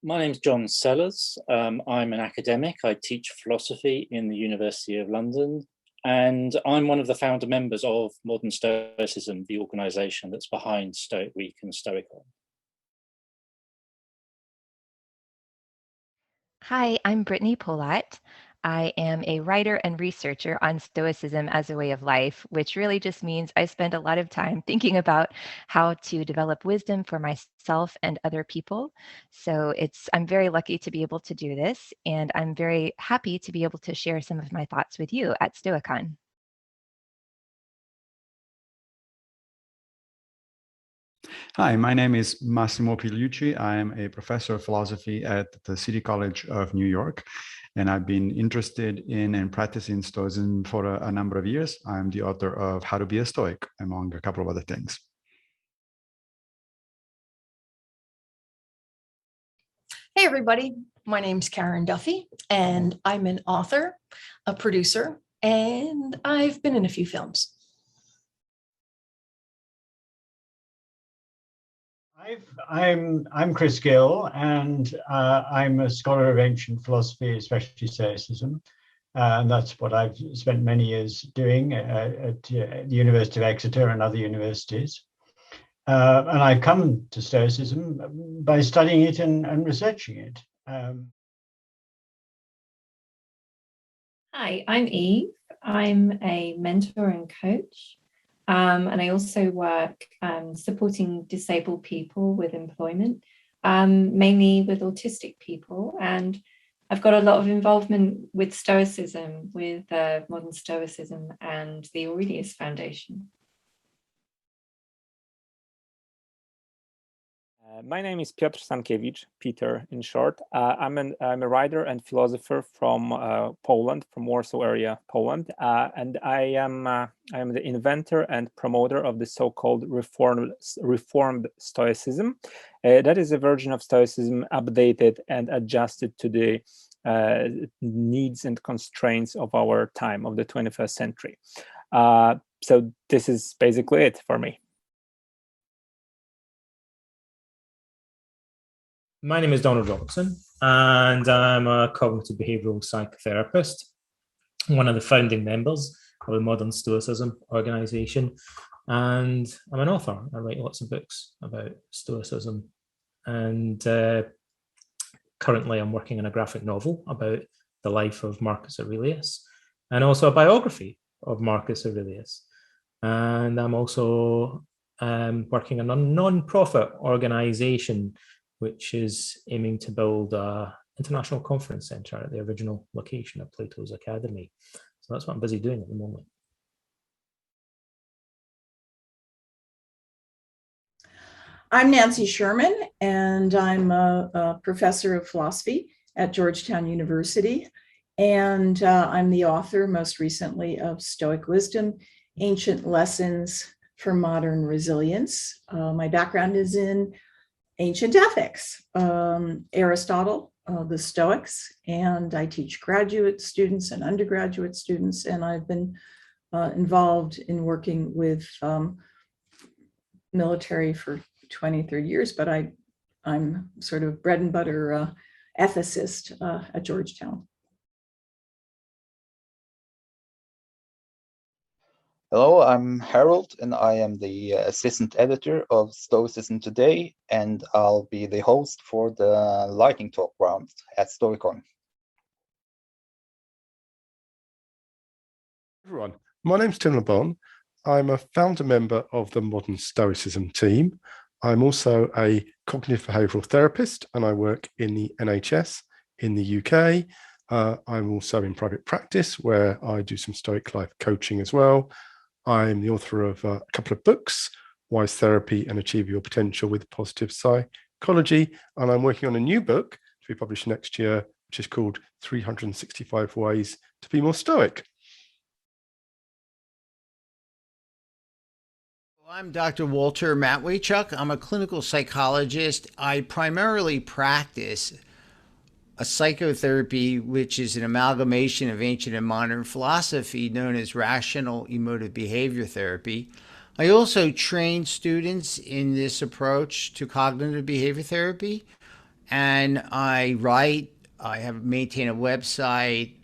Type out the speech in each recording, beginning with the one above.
My name's John Sellars. I'm an academic. I teach philosophy in the University of London, and I'm one of the founder members of Modern Stoicism, the organisation that's behind Stoic Week and Stoicon. Hi, I'm Brittany Polat. I am a writer and researcher on Stoicism as a way of life, which really just means I spend a lot of time thinking about how to develop wisdom for myself and other people. So I'm very lucky to be able to do this, and I'm very happy to be able to share some of my thoughts with you at Stoicon. Hi, my name is Massimo Pigliucci. I am a professor of philosophy at the City College of New York, and I've been interested in and practicing Stoicism for a number of years. I'm the author of How to Be a Stoic, among a couple of other things. Hey, everybody. My name's Karen Duffy, and I'm an author, a producer, and I've been in a few films. I'm Chris Gill, and I'm a scholar of ancient philosophy, especially Stoicism. And that's what I've spent many years doing at the University of Exeter and other universities. And I've come to Stoicism by studying it and researching it. Hi, I'm Eve. I'm a mentor and coach. And I also work supporting disabled people with employment, mainly with autistic people. And I've got a lot of involvement with Stoicism, with Modern Stoicism and the Aurelius Foundation. My name is Piotr Stankiewicz, Peter in short. I'm a writer and philosopher from Poland, from Warsaw area, Poland, and I am the inventor and promoter of the so-called reformed Stoicism. That is a version of Stoicism updated and adjusted to the needs and constraints of our time, of the 21st century. So this is basically it for me. My name is Donald Robertson, and I'm a cognitive behavioral psychotherapist, one of the founding members of the Modern Stoicism organization, and I'm an author. I write lots of books about Stoicism, and currently I'm working on a graphic novel about the life of Marcus Aurelius, and also a biography of Marcus Aurelius. And I'm also working on a non-profit organization which is aiming to build an international conference centre at the original location of Plato's Academy. So that's what I'm busy doing at the moment. I'm Nancy Sherman, and I'm a professor of philosophy at Georgetown University. And I'm the author, most recently, of Stoic Wisdom, Ancient Lessons for Modern Resilience. My background is in ancient ethics, Aristotle, the Stoics, and I teach graduate students and undergraduate students, and I've been involved in working with military for 20, 30 years, but I'm sort of bread and butter ethicist at Georgetown. Hello, I'm Harald, and I am the assistant editor of Stoicism Today, and I'll be the host for the lightning talk round at Stoicon. Everyone, my name's Tim LeBon. I'm a founder member of the Modern Stoicism team. I'm also a cognitive behavioural therapist, and I work in the NHS in the UK. I'm also in private practice, where I do some Stoic life coaching as well. I'm the author of a couple of books, Wise Therapy and Achieve Your Potential with Positive Psychology. And I'm working on a new book to be published next year, which is called 365 Ways to Be More Stoic. I'm Dr. Walter Matweychuk. I'm a clinical psychologist. I primarily practice a psychotherapy which is an amalgamation of ancient and modern philosophy known as rational emotive behavior therapy. I also train students in this approach to cognitive behavior therapy, and I write. I have maintained a website.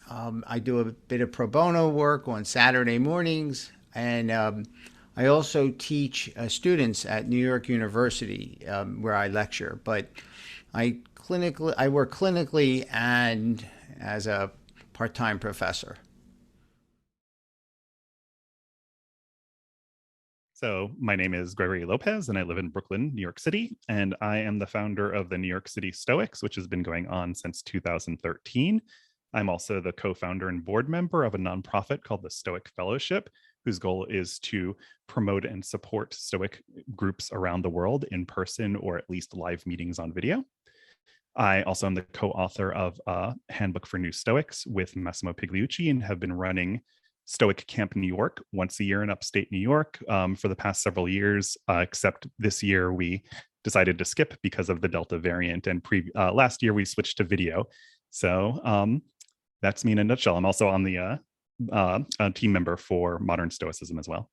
I do a bit of pro bono work on Saturday mornings, and I also teach students at New York University where I lecture. But I work clinically and as a part-time professor. So my name is Gregory Lopez, and I live in Brooklyn, New York City, and I am the founder of the New York City Stoics, which has been going on since 2013. I'm also the co-founder and board member of a nonprofit called the Stoic Fellowship, whose goal is to promote and support Stoic groups around the world in person or at least live meetings on video. I also am the co-author of a handbook for new Stoics with Massimo Pigliucci and have been running Stoic Camp New York once a year in upstate New York for the past several years, except this year we decided to skip because of the Delta variant, and last year we switched to video. So that's me in a nutshell. I'm also on the team member for Modern Stoicism as well.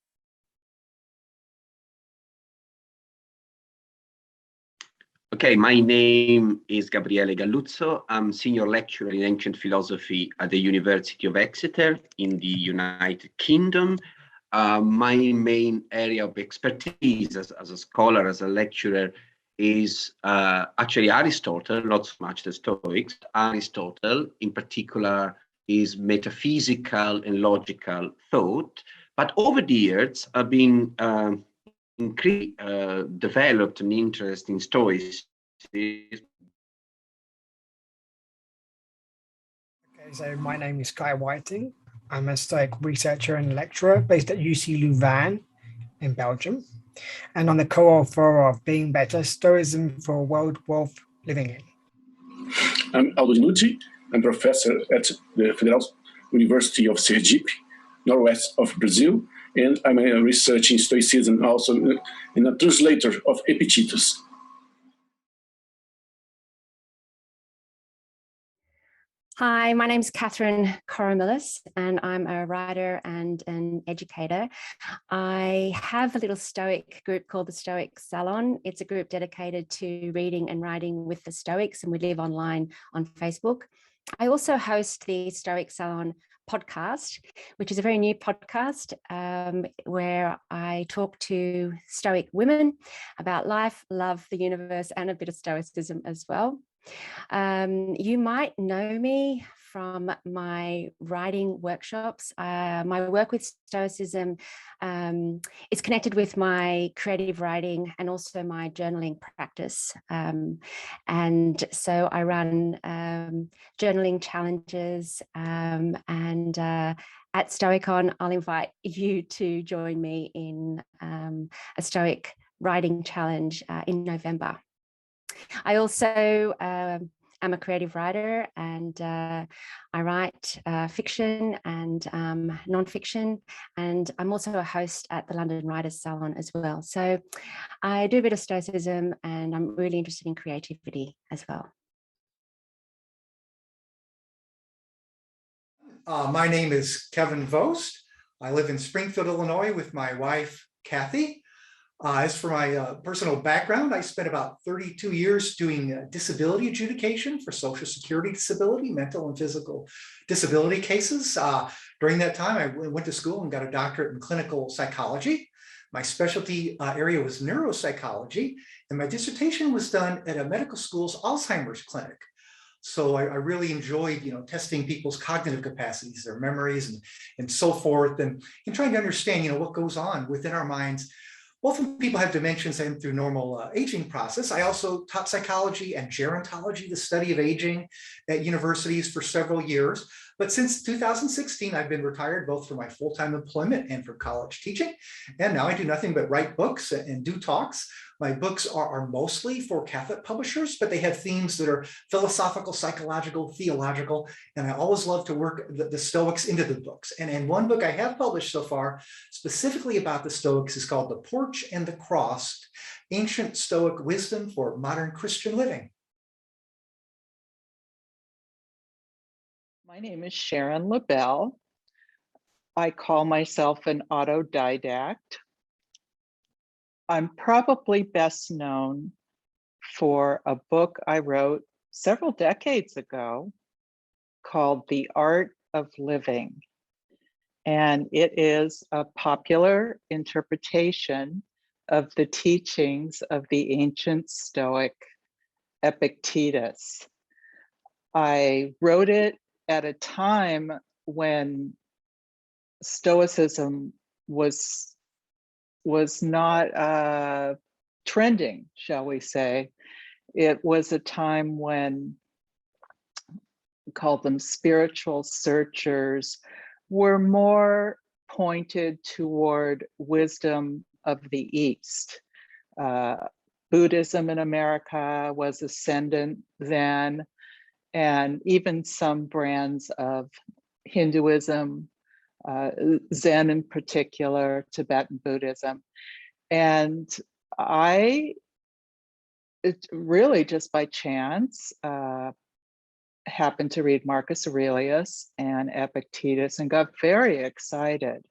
Okay, my name is Gabriele Galluzzo. I'm senior lecturer in ancient philosophy at the University of Exeter in the United Kingdom. My main area of expertise as a scholar, as a lecturer, is actually Aristotle, not so much the Stoics. Aristotle, in particular, is metaphysical and logical thought. But over the years, I've been developed an interest in Stoicism. Okay, so my name is Kai Whiting. I'm a Stoic researcher and lecturer based at UC Louvain in Belgium, and I'm the co-author of Being Better, Stoicism for a World Worth Living In. I'm Aldo Dinucci. I'm professor at the Federal University of Sergipe, northwest of Brazil, and I'm a researcher in Stoicism, also and a translator of Epictetus. Hi, my name is Kathryn Koromilas, and I'm a writer and an educator. I have a little Stoic group called the Stoic Salon. It's a group dedicated to reading and writing with the Stoics, and we live online on Facebook. I also host the Stoic Salon podcast, which is a very new podcast where I talk to Stoic women about life, love, the universe, and a bit of Stoicism as well. You might know me from my writing workshops. My work with Stoicism is connected with my creative writing and also my journaling practice. And so I run journaling challenges and at Stoicon, I'll invite you to join me in a Stoic writing challenge in November. I also am a creative writer, and I write fiction and non-fiction, and I'm also a host at the London Writers' Salon as well. So I do a bit of Stoicism, and I'm really interested in creativity as well. My name is Kevin Vost. I live in Springfield, Illinois with my wife, Kathy. As for my personal background, I spent about 32 years doing disability adjudication for Social Security disability, mental and physical disability cases. During that time, I went to school and got a doctorate in clinical psychology. My specialty area was neuropsychology, and my dissertation was done at a medical school's Alzheimer's clinic. So I really enjoyed, testing people's cognitive capacities, their memories, and so forth, and trying to understand, what goes on within our minds. Often people have dementias and through normal aging process. I also taught psychology and gerontology, the study of aging, at universities for several years. But since 2016, I've been retired both from my full-time employment and from college teaching. And now I do nothing but write books and do talks. My books are mostly for Catholic publishers, but they have themes that are philosophical, psychological, theological, and I always love to work the Stoics into the books. And one book I have published so far, specifically about the Stoics, is called The Porch and the Cross, Ancient Stoic Wisdom for Modern Christian Living. My name is Sharon Lebell. I call myself an autodidact. I'm probably best known for a book I wrote several decades ago called The Art of Living. And it is a popular interpretation of the teachings of the ancient Stoic Epictetus. I wrote it at a time when Stoicism was not trending, shall we say. It was a time when, we called them spiritual searchers, were more pointed toward wisdom of the East. Buddhism in America was ascendant then, and even some brands of Hinduism, Zen in particular, Tibetan Buddhism. And it really just by chance, happened to read Marcus Aurelius and Epictetus and got very excited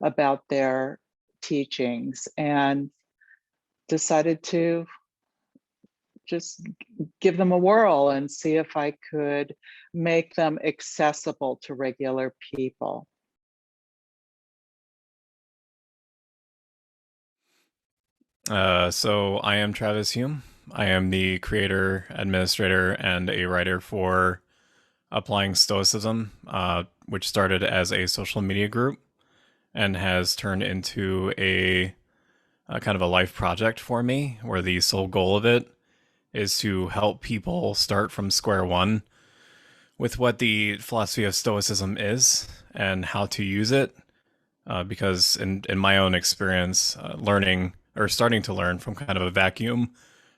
about their teachings and decided to just give them a whirl and see if I could make them accessible to regular people. So I am Travis Hume. I am the creator, administrator, and a writer for Applying Stoicism, which started as a social media group and has turned into a kind of a life project for me, where the sole goal of it is to help people start from square one with what the philosophy of Stoicism is and how to use it. Because in my own experience, learning or starting to learn from kind of a vacuum,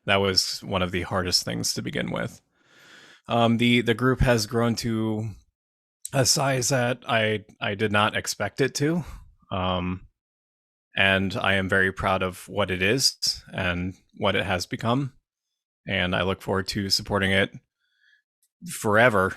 that was one of the hardest things to begin with. The group has grown to a size that I did not expect it to. And I am very proud of what it is and what it has become. And I look forward to supporting it forever.